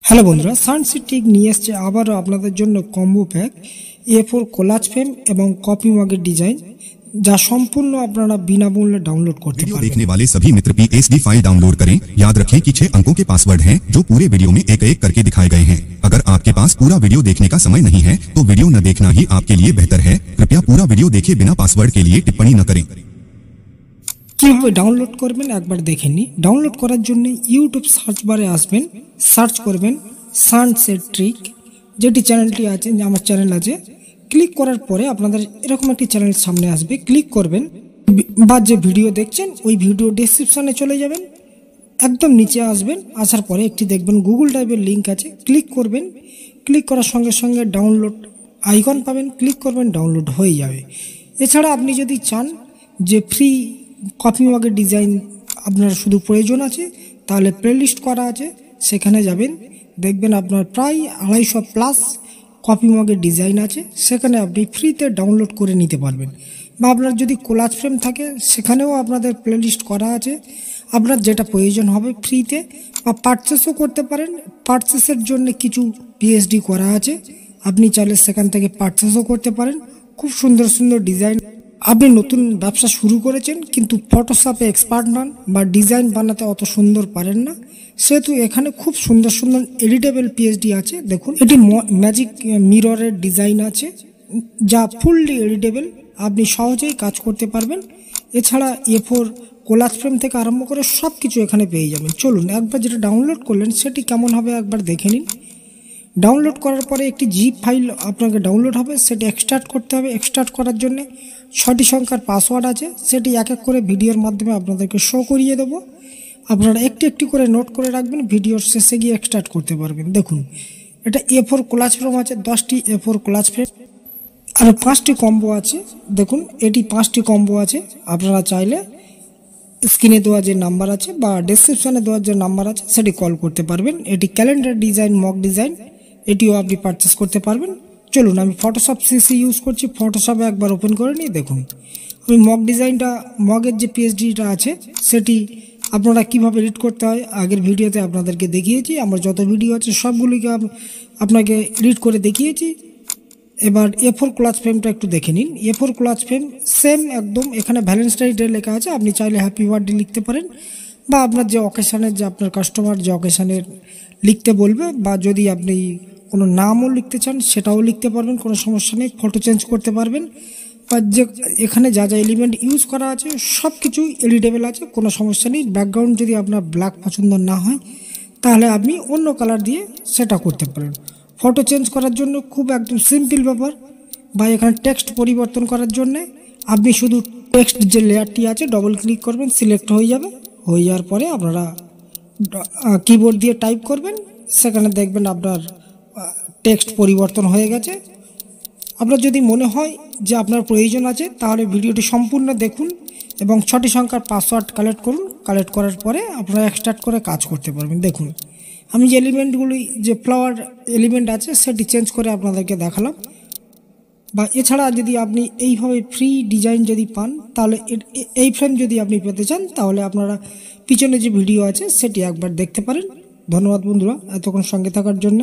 Hello বন্ধুরা, সানসিটিক নিয়ে এসছে আবারও আপনাদের জন্য combo pack A4 collage frame এবং কপি মগের ডিজাইন, যা সম্পূর্ণ আপনারা বিনামূল্যে डाउनलोड करते वीडियो पारबेन। देखने वाले सभी मित्र PSD फाइल डाउनलोड करें। याद रखें कि 6 अंकों के पासवर्ड हैं जो पूरे वीडियो में एक एक करके दिखाए गए हैं। अगर आपके पास पूरा वीडियो देखने का समय नहीं है तो वीडियो न देखना ही आपके लिए बेहतर है। कृपया पूरा वीडियो देखें, बिना पासवर्ड के लिए टिप्पणी न करें। কিভাবে ডাউনলোড করবেন একবার দেখে নিন। ডাউনলোড করার জন্য ইউটিউব সার্চ বারে আসবেন, সার্চ করবেন সানসেট ট্রিক, যেটি চ্যানেলটি আছে, আমার চ্যানেল আছে। ক্লিক করার পরে আপনাদের এরকম একটি চ্যানেল সামনে আসবে, ক্লিক করবেন বা যে ভিডিও দেখছেন ওই ভিডিও ডেসক্রিপশনে চলে যাবেন, একদম নিচে আসবেন। আসার পরে একটি দেখবেন গুগল ড্রাইভের লিঙ্ক আছে, ক্লিক করবেন। ক্লিক করার সঙ্গে সঙ্গে ডাউনলোড আইকন পাবেন, ক্লিক করবেন, ডাউনলোড হয়ে যাবে। এছাড়া আপনি যদি চান যে ফ্রি কপি মগের ডিজাইন আপনার শুধু প্রয়োজন আছে, তাহলে প্লেলিস্ট করা আছে, সেখানে যাবেন, দেখবেন আপনার প্রায় 250+ কপি মগের ডিজাইন আছে, সেখানে আপনি ফ্রিতে ডাউনলোড করে নিতে পারবেন। বা আপনার যদি কোলাজ ফ্রেম থাকে সেখানেও আপনাদের প্লেলিস্ট করা আছে, আপনার যেটা প্রয়োজন হবে ফ্রিতে বা পারচেসও করতে পারেন। পারচেসের জন্য কিছু PSD করা আছে, আপনি চাইলে সেখান থেকে পারচেসও করতে পারেন। খুব সুন্দর সুন্দর ডিজাইন। আপনি নতুন ব্যবসা শুরু করেছেন কিন্তু ফটোশপে এক্সপার্ট নন বা ডিজাইন বানাতে অত সুন্দর পারেন না, সেহেতু এখানে খুব সুন্দর সুন্দর এডিটেবল PSD আছে। দেখুন, এটি ম্যাজিক মিররের ডিজাইন আছে, যা ফুললি এডিটেবল, আপনি সহজেই কাজ করতে পারবেন। এছাড়া A4 কোলাজ ফ্রেম থেকে আরম্ভ করে সব কিছু এখানে পেয়ে যাবেন। চলুন একবার যেটা ডাউনলোড করলেন সেটি কেমন হবে একবার দেখে নিন। ডাউনলোড করার পরে একটি জিপ ফাইল আপনাকে ডাউনলোড হবে, সেটি এক্সট্রাক্ট করতে হবে। এক্সট্রাক্ট করার জন্য 6টি সংখ্যার পাসওয়ার্ড আছে, সেটি এক এক করে ভিডিওর মাধ্যমে আপনাদেরকে শো করিয়ে দেবো। আপনারা একটি একটি করে নোট করে রাখবেন, ভিডিওর শেষে গিয়ে এক্সট্রাক্ট করতে পারবেন। দেখুন, এটা A4 কোলাজ ফ্রেম আছে, 10টি A4 কোলাজ ফ্রেম আর 5টি কম্বো আছে। দেখুন, এটি 5টি কম্বো আছে। আপনারা চাইলে স্ক্রিনে দেওয়া যে নাম্বার আছে বা ডেসক্রিপশনে দেওয়ার যে নাম্বার আছে সেটি কল করতে পারবেন। এটি ক্যালেন্ডার ডিজাইন, মগ ডিজাইন, এটিও আপনি পারচেস করতে পারবেন। চলুন, আমি ফটোশপ CC ইউজ করছি, ফটোশপে একবার ওপেন করে নিই। দেখুন, আমি মগ ডিজাইনটা, মগের যে PSDটা আছে সেটি আপনারা কিভাবে এডিট করতে হয় আগের ভিডিওতে আপনাদেরকে দেখিয়েছি। আমার যত ভিডিও আছে সবগুলিকে আপনাকে এডিট করে দেখিয়েছি। এবার A4 কোলাজ ফ্রেমটা একটু দেখে নিন। A4 কোলাজ ফ্রেম সেম একদম, এখানে ভ্যালেন্টাইন্স ডে লেখা আছে, আপনি চাইলে হ্যাপি বার্থডে লিখতে পারেন বা আপনার যে অকেশানের, যে আপনার কাস্টমার যে অকেশানের লিখতে বলবে, বা যদি আপনি কোনো নামও লিখতে চান সেটাও লিখতে পারবেন, কোনো সমস্যা নেই। ফটো চেঞ্জ করতে পারবেন বা যে এখানে যা যা এলিমেন্ট ইউজ করা আছে সব কিছু এডিটেবল আছে, কোনো সমস্যা নেই। ব্যাকগ্রাউন্ড যদি আপনার ব্ল্যাক পছন্দ না হয় তাহলে আপনি অন্য কালার দিয়ে সেটা করতে পারেন। ফটো চেঞ্জ করার জন্য খুব একদম সিম্পল ব্যাপার। বা এখানে টেক্সট পরিবর্তন করার জন্যে আপনি শুধু টেক্সট যে লেয়ারটি আছে ডবল ক্লিক করবেন, সিলেক্ট হয়ে যাবে। হয়ে যাওয়ার পরে আপনারা কিবোর্ড দিয়ে টাইপ করবেন, সেখানে দেখবেন আপনার টেক্সট পরিবর্তন হয়ে গেছে। আপনার যদি মনে হয় যে আপনার প্রয়োজন আছে তাহলে ভিডিওটি সম্পূর্ণ দেখুন এবং 6টি সংখ্যার পাসওয়ার্ড কালেক্ট করুন। কালেক্ট করার পরে আপনারা এক্সট্রাক্ট করে কাজ করতে পারবেন। দেখুন, আমি যে এলিমেন্টগুলি, যে ফ্লাওয়ার এলিমেন্ট আছে সেটি চেঞ্জ করে আপনাদেরকে দেখালাম। বা এছাড়া যদি আপনি এইভাবে ফ্রি ডিজাইন যদি পান, তাহলে এই ফ্রেম যদি আপনি পেতে চান তাহলে আপনারা পিছনে যে ভিডিও আছে সেটি একবার দেখতে পারেন। ধন্যবাদ বন্ধুরা এতক্ষণ সঙ্গে থাকার জন্য।